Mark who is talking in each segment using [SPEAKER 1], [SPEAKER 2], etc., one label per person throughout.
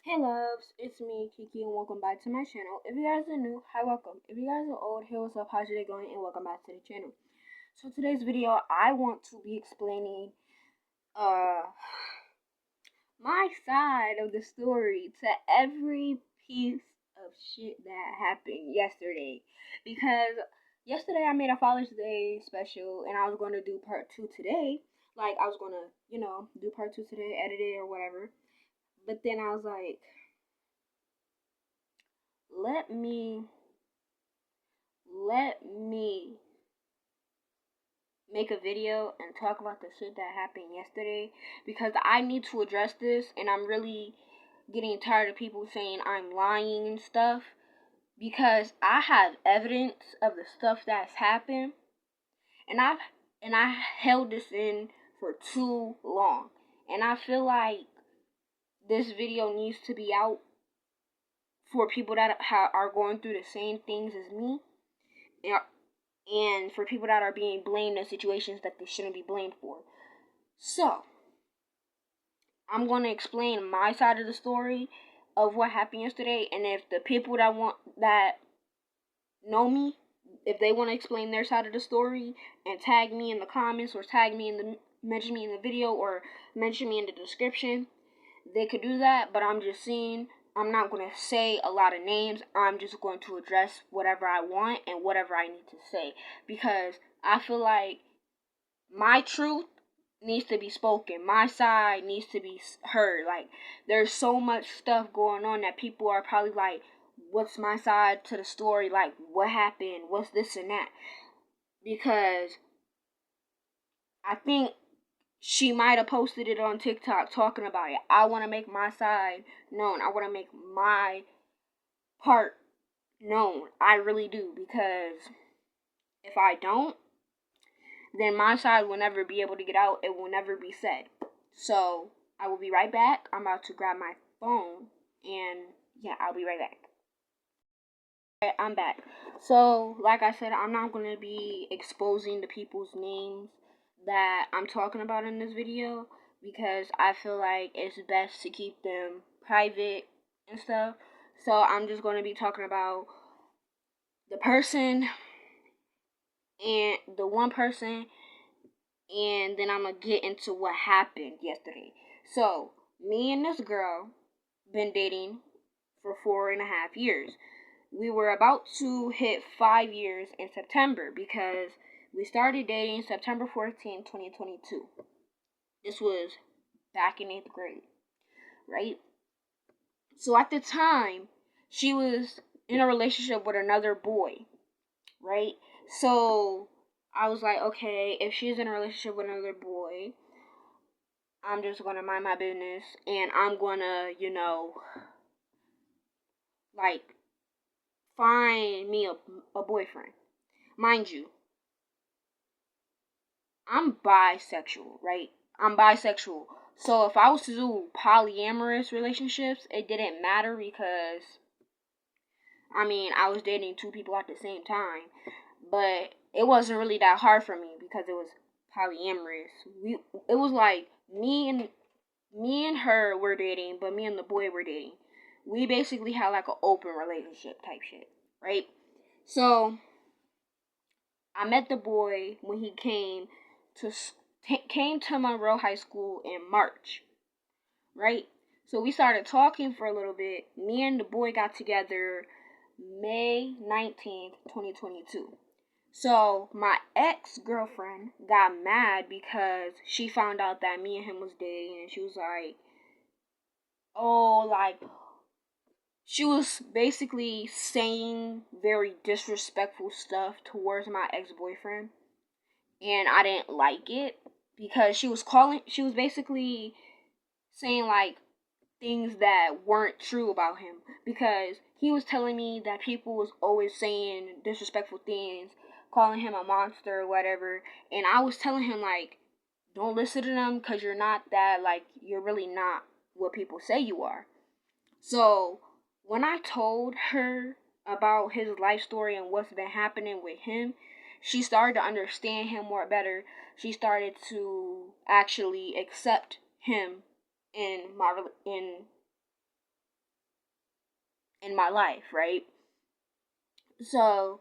[SPEAKER 1] Hey loves, it's me, Kiki, and welcome back to my channel. If you guys are new, hi, welcome. If you guys are old, hey, what's up, how's your day going, and welcome back to the channel. So today's video, I want to be explaining, my side of the story to every piece of shit that happened yesterday. Because yesterday I made a Father's Day special, and I was going to do part 2 today. Like, I was going to, do part 2 today, edit it or whatever. But then I was like, let me make a video and talk about the shit that happened yesterday, because I need to address this, and I'm really getting tired of people saying I'm lying and stuff, because I have evidence of the stuff that's happened, and I held this in for too long, and I feel like this video needs to be out for people that are going through the same things as me, and for people that are being blamed in situations that they shouldn't be blamed for. So, I'm going to explain my side of the story of what happened yesterday, and if the people that know me, if they want to explain their side of the story and tag me in the comments, or mention me in the video, or mention me in the description, they could do that. But I'm just saying, I'm not going to say a lot of names. I'm just going to address whatever I want and whatever I need to say, because I feel like my truth needs to be spoken. My side needs to be heard. Like, there's so much stuff going on that people are probably like, what's my side to the story? Like, what happened? What's this and that? Because I think she might have posted it on TikTok talking about it. I want to make my side known. I want to make my part known. I really do. Because if I don't, then my side will never be able to get out. It will never be said. So, I will be right back. I'm about to grab my phone. And, yeah, I'll be right back. Alright, I'm back. So, like I said, I'm not going to be exposing the people's names that I'm talking about in this video, because I feel like it's best to keep them private and stuff. So I'm just going to be talking about the person, and the one person, and then I'm going to get into what happened yesterday. So, me and this girl been dating for 4.5 years. We were about to hit 5 years in September, because we started dating September 14, 2022. This was back in 8th grade, right? So at the time, she was in a relationship with another boy, right? So I was like, okay, if she's in a relationship with another boy, I'm just going to mind my business, and I'm going to, like, find me a boyfriend. Mind you, I'm bisexual, right? I'm bisexual. So if I was to do polyamorous relationships, it didn't matter, because, I was dating 2 people at the same time. But it wasn't really that hard for me, because it was polyamorous. It was like me and her were dating, but me and the boy were dating. We basically had like an open relationship type shit, right? So I met the boy when he came to Monroe High School in March, right? So we started talking for a little bit. Me and the boy got together May 19th, 2022. So my ex-girlfriend got mad because she found out that me and him was dating, and she was like, she was basically saying very disrespectful stuff towards my ex-boyfriend, and I didn't like it, because she was basically saying like things that weren't true about him, because he was telling me that people was always saying disrespectful things, calling him a monster or whatever, and I was telling him, like, don't listen to them, because you're not that, like, you're really not what people say you are. So when I told her about his life story and what's been happening with him, she started to understand him more better. She started to actually accept him in in my life, right? So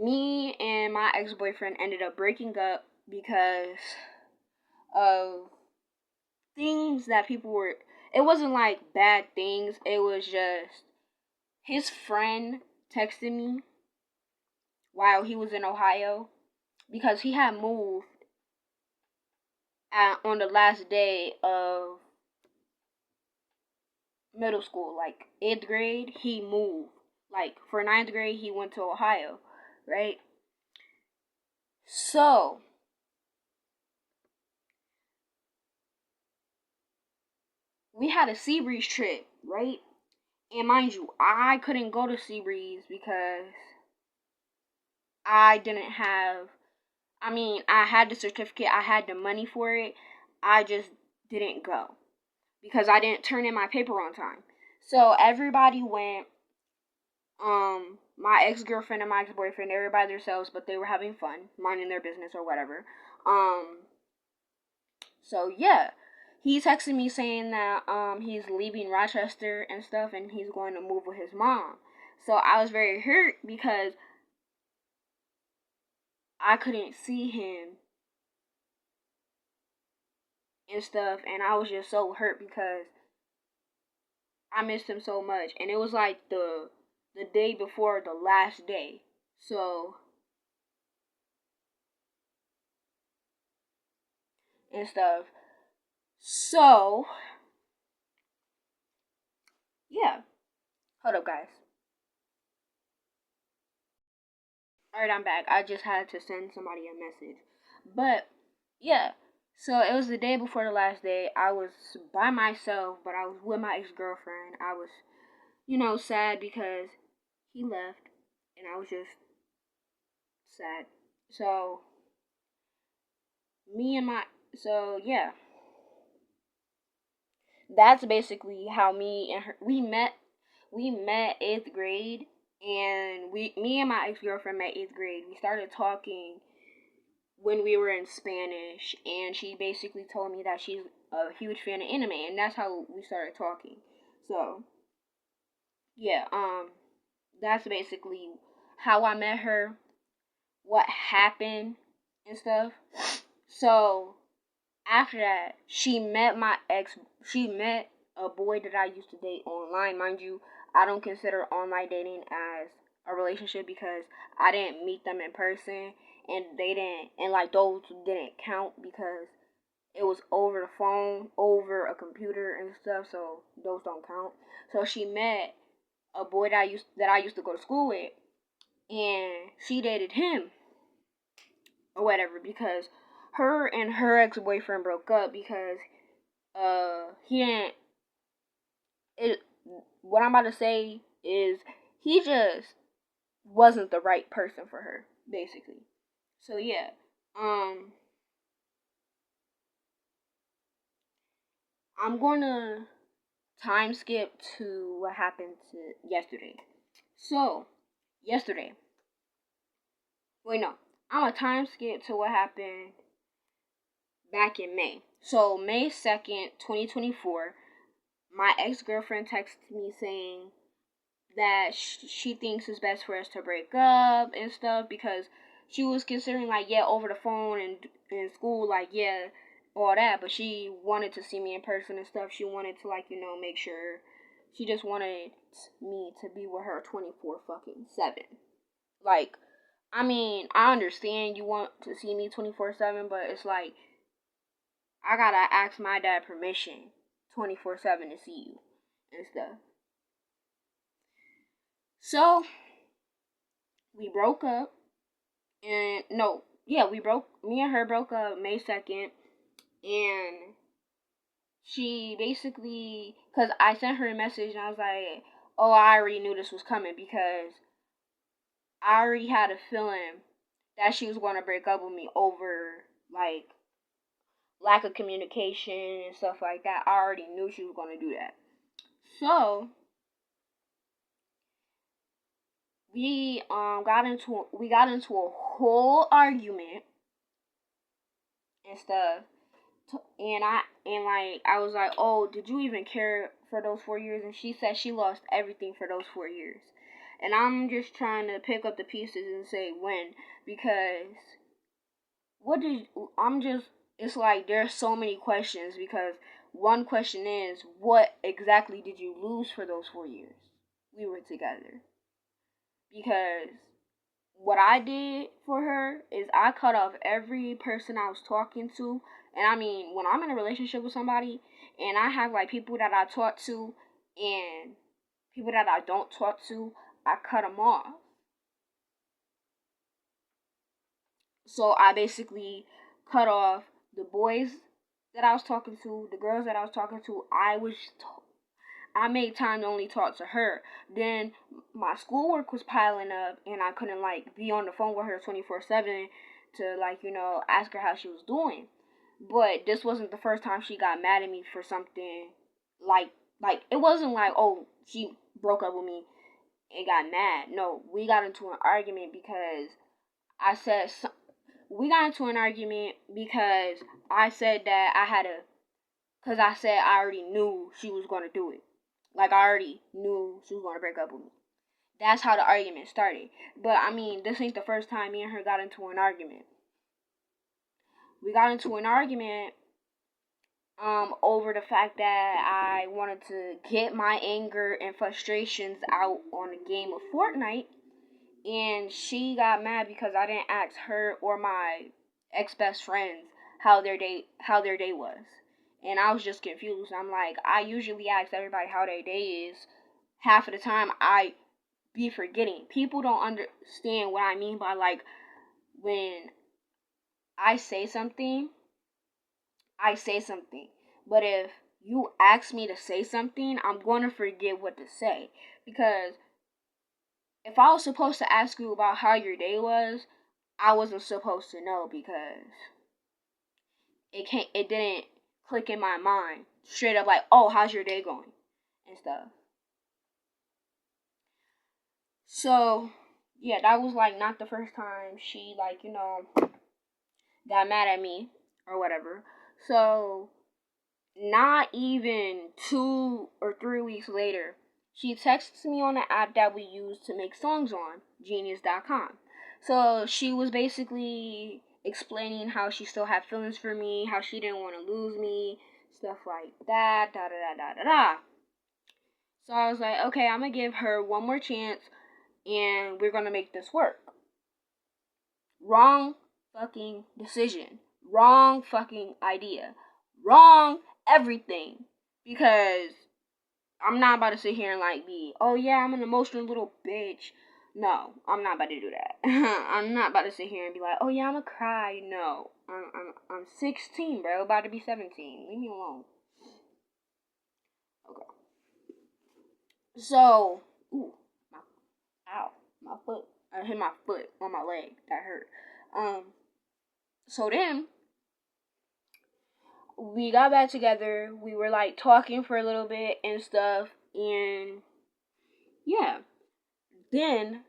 [SPEAKER 1] me and my ex-boyfriend ended up breaking up because of things that people were, it wasn't like bad things, it was just his friend texted me while he was in Ohio because he had moved on the last day of middle school, like 8th grade. He moved, like for 9th grade he went to Ohio, right? So we had a Seabreeze trip, right? And mind you, I couldn't go to Seabreeze because I didn't have, I had the certificate, I had the money for it, I just didn't go because I didn't turn in my paper on time. So everybody went, my ex-girlfriend and my ex-boyfriend, they were by themselves, but they were having fun, minding their business or whatever. So yeah, he texted me saying that he's leaving Rochester and stuff, and he's going to move with his mom. So I was very hurt because I couldn't see him and stuff, and I was just so hurt because I missed him so much, and it was like the day before the last day, so and stuff. So yeah, hold up, guys. All right, I'm back. I just had to send somebody a message, but yeah. So it was the day before the last day. I was by myself, but I was with my ex-girlfriend. I was, sad because he left, and I was just sad. So me and my so yeah, that's basically how me and her we met. We met 8th grade, and me and my ex-girlfriend met 8th grade. We started talking when we were in Spanish, and she basically told me that she's a huge fan of anime, and that's how we started talking. So yeah, that's basically how I met her, what happened and stuff. So after that, she met a boy that I used to date online. Mind you, I don't consider online dating as a relationship because I didn't meet them in person, and they didn't, and like those didn't count because it was over the phone, over a computer and stuff, so those don't count. So she met a boy that I used to go to school with, and she dated him or whatever because her and her ex-boyfriend broke up because he didn't it what I'm about to say is he just wasn't the right person for her, basically. So yeah. I'm gonna time skip to what happened to yesterday. So yesterday. Wait, no. I'm gonna time skip to what happened back in May. So May 2nd, 2024, my ex-girlfriend texted me saying that she thinks it's best for us to break up and stuff because she was considering like, yeah, over the phone and in school, like, yeah, all that, but she wanted to see me in person and stuff. She wanted to, like, make sure. She just wanted me to be with her 24 fucking 7. Like, I understand you want to see me 24/7, but it's like I gotta ask my dad permission 24/7 to see you and stuff. So we broke up, and no, yeah, me and her broke up May 2nd, and she basically, because I sent her a message and I was like, oh, I already knew this was coming because I already had a feeling that she was going to break up with me over, like, lack of communication and stuff like that. I already knew she was going to do that. So we got into a whole argument and stuff, I was like, oh, did you even care for those 4 years? And she said she lost everything for those 4 years. And I'm just trying to pick up the pieces and say when, because it's like there's so many questions, because one question is, what exactly did you lose for those 4 years we were together? Because what I did for her is I cut off every person I was talking to. And I mean, when I'm in a relationship with somebody and I have like people that I talk to and people that I don't talk to, I cut them off. So I basically cut off the boys that I was talking to, the girls that I was talking to. I made time to only talk to her. Then my schoolwork was piling up, and I couldn't like be on the phone with her 24/7 to ask her how she was doing. But this wasn't the first time she got mad at me for something. Like it wasn't like, oh, she broke up with me and got mad. No, we got into an argument because I said we got into an argument because I said that because I said I already knew she was going to do it. Like, I already knew she was going to break up with me. That's how the argument started. But, I mean, this ain't the first time me and her got into an argument. We got into an argument over the fact that I wanted to get my anger and frustrations out on a game of Fortnite. And she got mad because I didn't ask her or my ex-best friends how their day was. And I was just confused. I'm like, I usually ask everybody how their day is. Half of the time, I be forgetting. People don't understand what I mean by, like, when I say something, I say something. But if you ask me to say something, I'm going to forget what to say. Because if I was supposed to ask you about how your day was, I wasn't supposed to know, because it didn't click in my mind straight up like, oh, how's your day going and stuff. So yeah, that was like not the first time she got mad at me or whatever. So not even 2 or 3 weeks later, she texts me on the app that we use to make songs on, Genius.com. So she was basically explaining how she still had feelings for me, how she didn't want to lose me, stuff like that, da da da da da da. So I was like, okay, I'm gonna give her one more chance, and we're gonna make this work. Wrong fucking decision. Wrong fucking idea. Wrong everything. Because I'm not about to sit here and like be, oh yeah, I'm an emotional little bitch. No, I'm not about to do that. I'm not about to sit here and be like, oh yeah, I'm gonna cry. No, I'm 16, bro, about to be 17. Leave me alone. Okay. So, my foot. I hit my foot on my leg. That hurt. So then we got back together. We were like talking for a little bit and stuff, and yeah. Then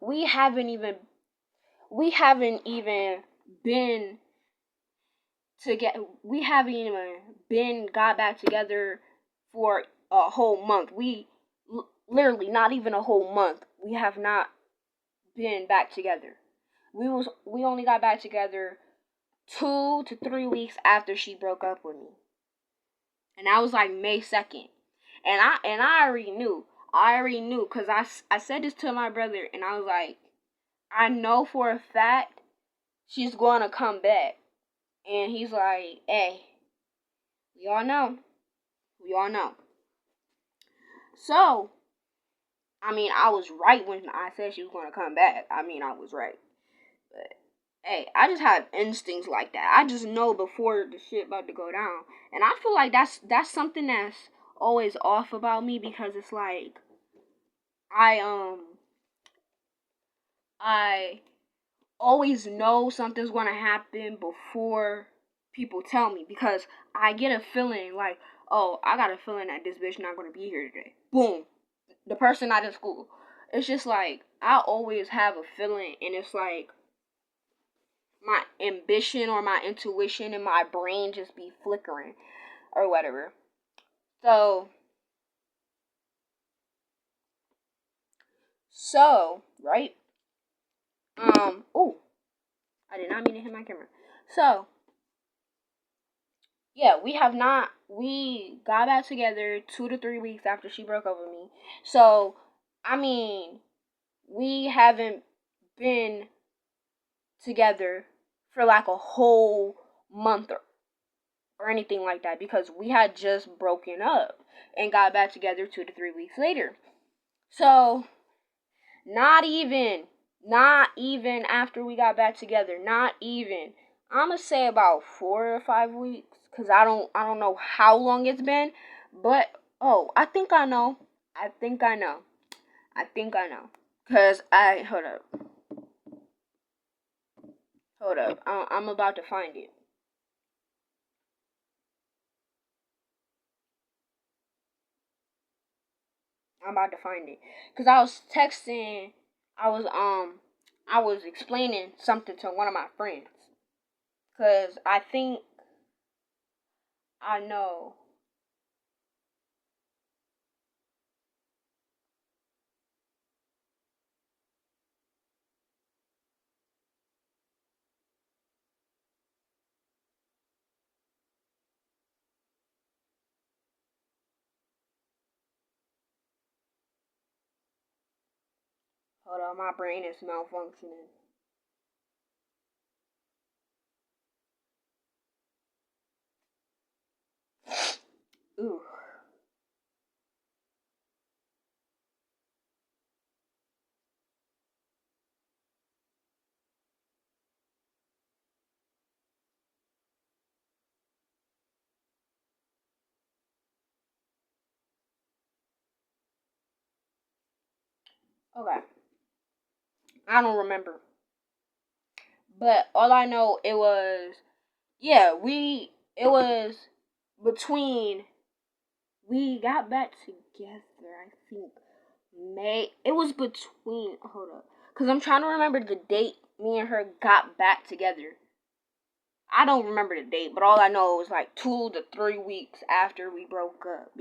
[SPEAKER 1] we haven't even been we haven't even been got back together for a whole month. We literally not even a whole month. We have not been back together. We only got back together 2 to 3 weeks after she broke up with me. And that was like May 2nd. And I already knew. Because I said this to my brother, and I was like, I know for a fact she's going to come back. And he's like, hey, we all know. So, I mean, I was right when I said she was going to come back. I mean, I was right. But, hey, I just have instincts like that. I just know before the shit about to go down. And I feel like that's something that's always off about me, because it's like, I always know something's going to happen before people tell me, because I get a feeling like, oh, I got a feeling that this bitch not going to be here today. Boom. The person not in school. It's just like, I always have a feeling, and it's like, my ambition or my intuition and my brain just be flickering or whatever. So right. Oh, I did not mean to hit my camera. So yeah, we got back together 2 to 3 weeks after she broke up with me. So I mean, we haven't been together for like a whole month or anything like that, because we had just broken up and got back together 2 to 3 weeks later. So not even after we got back together, not even. I'ma say about 4 or 5 weeks, cause I don't know how long it's been, but oh, I think I know. I think I know. I think I know. Cause hold up. I'm about to find it. I'm about to find it. Cause I was texting. I was I was explaining something to one of my friends. Cause I think I know. Hold on, my brain is malfunctioning. Ooh. Okay. I don't remember. But all I know, it was, yeah, it was between, we got back together, I think, May, it was between, hold up, because I'm trying to remember the date me and her got back together. I don't remember the date, but all I know was like 2 to 3 weeks after we broke up.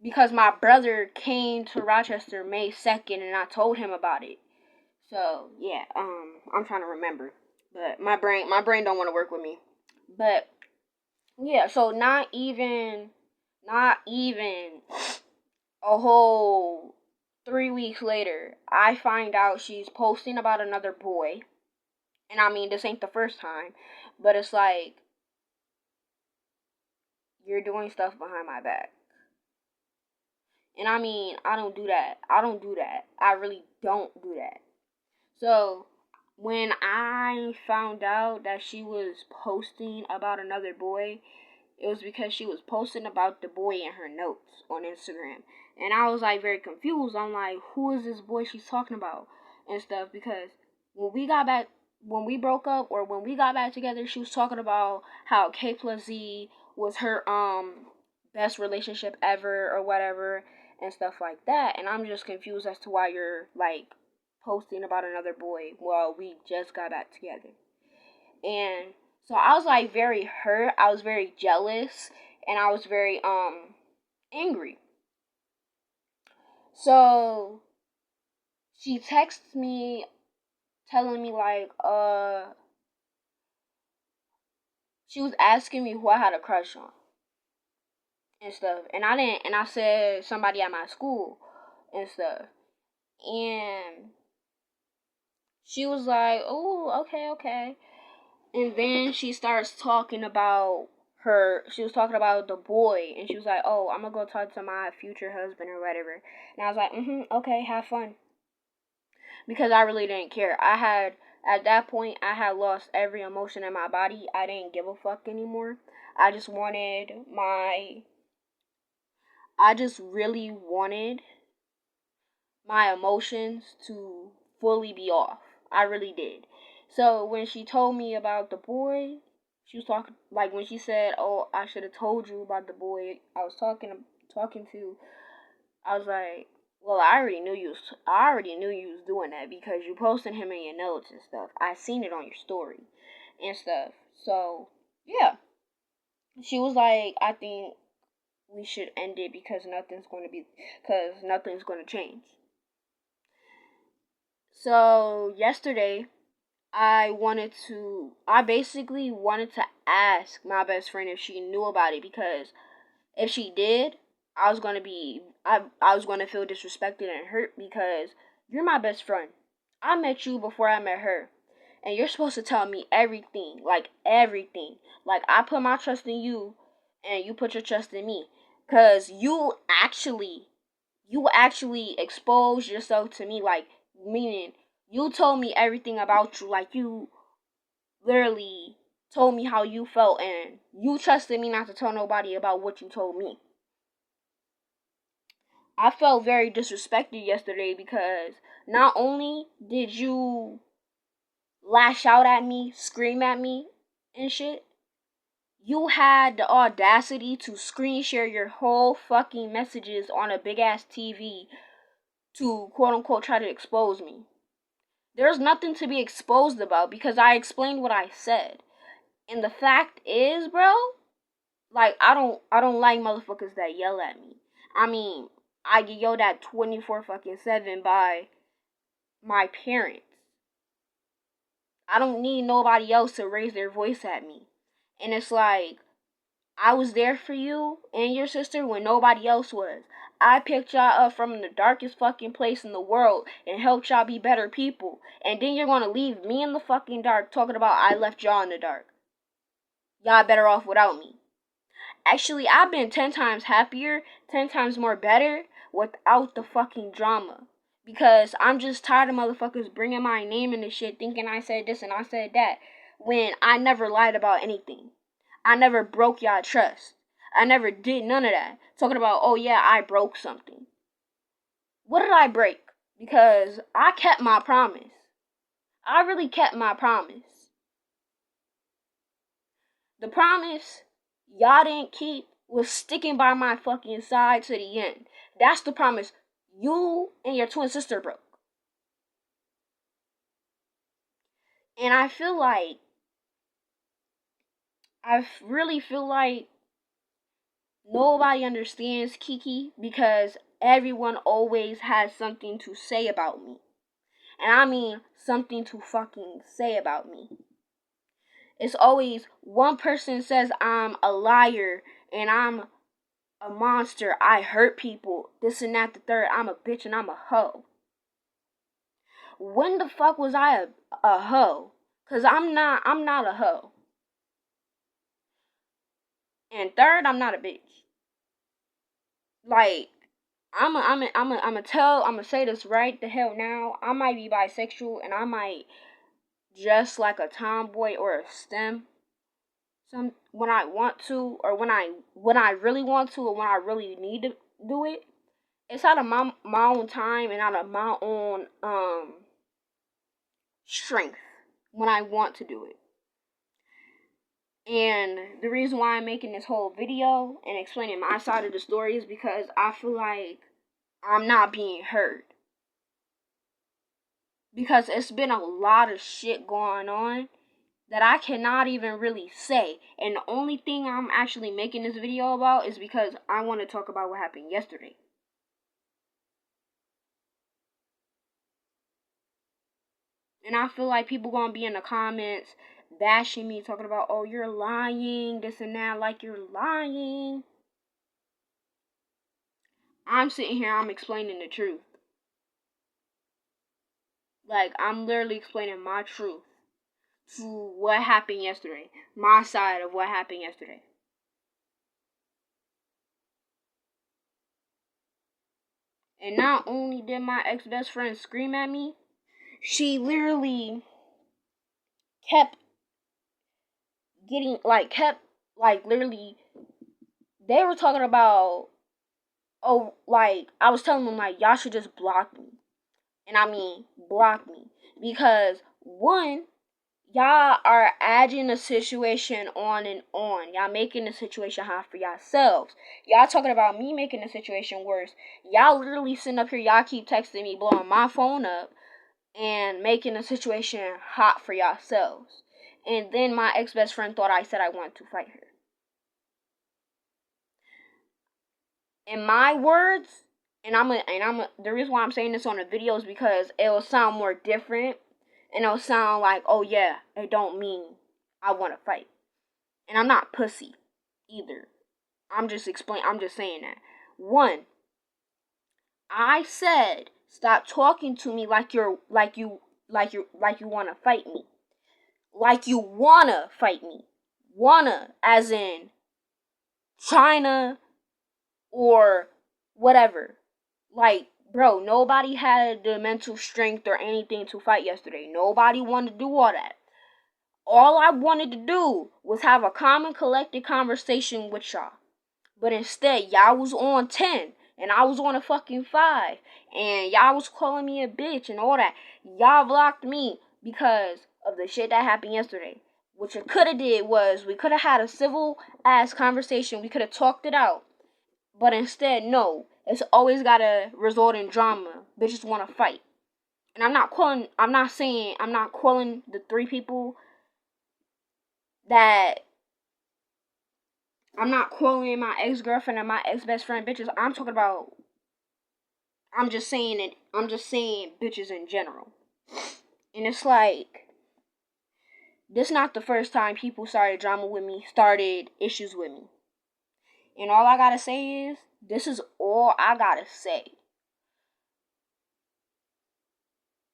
[SPEAKER 1] Because my brother came to Rochester May 2nd, and I told him about it. So yeah, I'm trying to remember, but my brain don't want to work with me. But yeah, so not even a whole 3 weeks later, I find out she's posting about another boy. And I mean, this ain't the first time, but it's like, you're doing stuff behind my back. And I mean, I don't do that. I don't do that. I really don't do that. So, when I found out that she was posting about another boy, it was because she was posting about the boy in her notes on Instagram. And I was like very confused. I'm like, who is this boy she's talking about and stuff? Because when we got back, when we broke up or when we got back together, she was talking about how 𝘊𝗵𝗃 was her best relationship ever or whatever and stuff like that. And I'm just confused as to why you're like posting about another boy while we just got back together. And so I was like very hurt. I was very jealous, and I was very angry. So she texts me telling me like she was asking me who I had a crush on and stuff. And I didn't, and I said somebody at my school and stuff. And she was like, "Oh, okay, okay." And then she starts talking about she was talking about the boy, and she was like, "Oh, I'm gonna go talk to my future husband or whatever." And I was like, okay, have fun. Because I really didn't care. At that point, I had lost every emotion in my body. I didn't give a fuck anymore. I just wanted I just really wanted my emotions to fully be off. I really did. So when she told me about the boy, she was talking like when she said, "Oh, I should have told you about the boy I was talking to." I was like, Well, I already knew you was doing that because you posted him in your notes and stuff. I seen it on your story and stuff. So yeah, she was like, I think we should end it because nothing's going to change. So yesterday, I basically wanted to ask my best friend if she knew about it, because if she did, I was gonna feel disrespected and hurt, because you're my best friend. I met you before I met her, and you're supposed to tell me everything, like everything. Like, I put my trust in you, and you put your trust in me, cause you actually exposed yourself to me, like, meaning you told me everything about you, like, you literally told me how you felt, and you trusted me not to tell nobody about what you told me. I felt very disrespected yesterday because not only did you lash out at me, scream at me, and shit, you had the audacity to screen share your whole fucking messages on a big ass TV to quote unquote try to expose me. There's nothing to be exposed about because I explained what I said. And the fact is, bro, like, I don't like motherfuckers that yell at me. I mean, I get yelled at 24/7 by my parents. I don't need nobody else to raise their voice at me. And it's like, I was there for you and your sister when nobody else was. I picked y'all up from the darkest fucking place in the world and helped y'all be better people. And then you're gonna leave me in the fucking dark talking about I left y'all in the dark. Y'all better off without me. Actually, I've been 10 times happier, 10 times more better without the fucking drama. Because I'm just tired of motherfuckers bringing my name in this shit, thinking I said this and I said that, when I never lied about anything. I never broke y'all trust. I never did none of that. Talking about, oh yeah, I broke something. What did I break? Because I kept my promise. I really kept my promise. The promise y'all didn't keep was sticking by my fucking side to the end. That's the promise you and your twin sister broke. And I really feel like nobody understands Kiki, because everyone always has something to say about me. And I mean something to fucking say about me. It's always one person says I'm a liar and I'm a monster, I hurt people, this and that, the third, I'm a bitch and I'm a hoe. When the fuck was I a hoe? Cause I'm not a hoe. And third, I'm not a bitch. Like, I'ma say this right the hell now. I might be bisexual and I might dress like a tomboy or a STEM when I want to, or when I really want to, or when I really need to do it. It's out of my own time and out of my own strength when I want to do it. And the reason why I'm making this whole video and explaining my side of the story is because I feel like I'm not being heard. Because it's been a lot of shit going on that I cannot even really say. And the only thing I'm actually making this video about is because I want to talk about what happened yesterday. And I feel like people gonna be in the comments bashing me, talking about, oh, you're lying, this and that, like you're lying. I'm sitting here, I'm explaining the truth. Like, I'm literally explaining my truth to what happened yesterday. My side of what happened yesterday. And not only did my ex-best friend scream at me, she literally kept literally, they were talking about, oh, like, I was telling them, like, y'all should just block me. And I mean, block me. Because, one, y'all are adding the situation on and on. Y'all making the situation hot for yourselves. Y'all talking about me making the situation worse. Y'all literally sitting up here, y'all keep texting me, blowing my phone up, and making the situation hot for yourselves. And then my ex-best friend thought I said I wanted to fight her. In my words, the reason why I'm saying this on the video is because it will sound more different, and it'll sound like, oh yeah, it don't mean I want to fight. And I'm not pussy either. I'm just saying that. One, I said stop talking to me like you want to fight me. Like you wanna fight me. Wanna, as in China or whatever. Like, bro, nobody had the mental strength or anything to fight yesterday. Nobody wanted to do all that. All I wanted to do was have a common collected conversation with y'all. But instead, y'all was on 10 and I was on a fucking 5. And y'all was calling me a bitch and all that. Y'all blocked me because of the shit that happened yesterday. What you could have did was we could have had a civil ass conversation. We could have talked it out. But instead, no. It's always gotta result in drama. Bitches wanna fight. And I'm not calling the 3 people that I'm not calling my ex-girlfriend and my ex-best friend bitches. I'm just saying bitches in general. And it's like, this not the first time people started issues with me. And all I gotta say is, this is all I gotta say.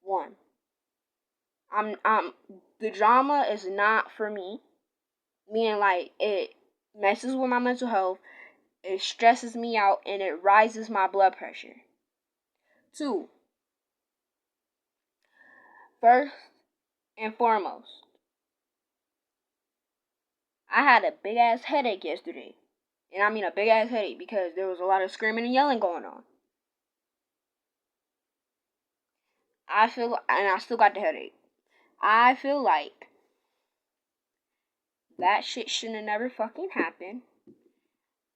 [SPEAKER 1] 1, the drama is not for me. Meaning, like, it messes with my mental health, it stresses me out, and it rises my blood pressure. 2, first and foremost, I had a big ass headache yesterday. And I mean a big ass headache because there was a lot of screaming and yelling going on. And I still got the headache. I feel like that shit shouldn't have never fucking happened.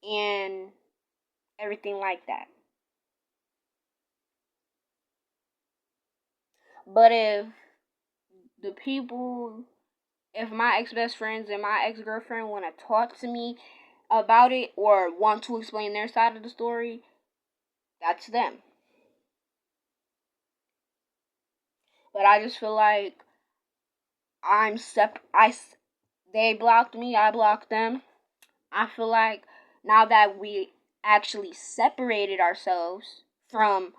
[SPEAKER 1] And everything like that. But if my ex-best friends and my ex-girlfriend want to talk to me about it or want to explain their side of the story, that's them. But I just feel like they blocked me, I blocked them. I feel like now that we actually separated ourselves from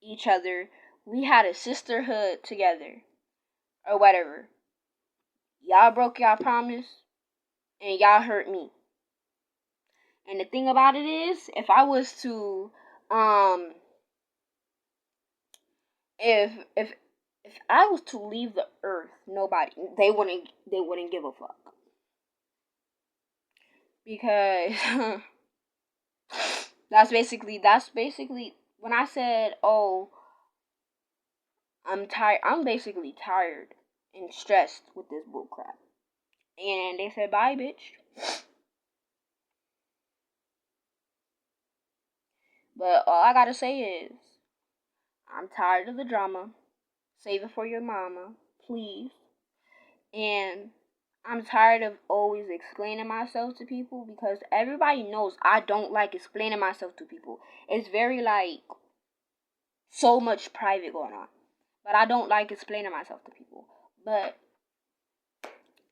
[SPEAKER 1] each other, we had a sisterhood together or whatever. Y'all broke y'all promise and y'all hurt me. And the thing about it is, if I was to if I was to leave the earth, they wouldn't give a fuck. Because that's basically when I said, oh, I'm tired. I'm basically tired and stressed with this bullcrap. And they said, bye, bitch. But all I gotta say is, I'm tired of the drama. Save it for your mama, please. And I'm tired of always explaining myself to people because everybody knows I don't like explaining myself to people. It's very like so much private going on. But I don't like explaining myself to people. But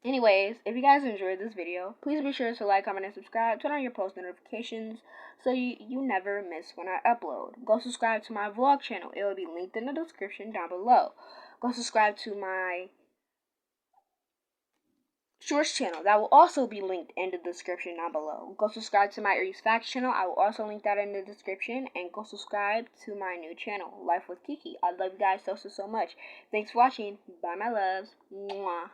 [SPEAKER 1] anyways, if you guys enjoyed this video, please be sure to like, comment, and subscribe. Turn on your post notifications so you never miss when I upload. Go subscribe to my vlog channel. It will be linked in the description down below. Go subscribe to my Shorts channel. That will also be linked in the description down below. Go subscribe to my 𝘊𝗋𝗋 channel. I will also link that in the description. And go subscribe to my new channel, Life with Kiki. I love you guys so much. Thanks for watching. Bye, my loves. Mwah.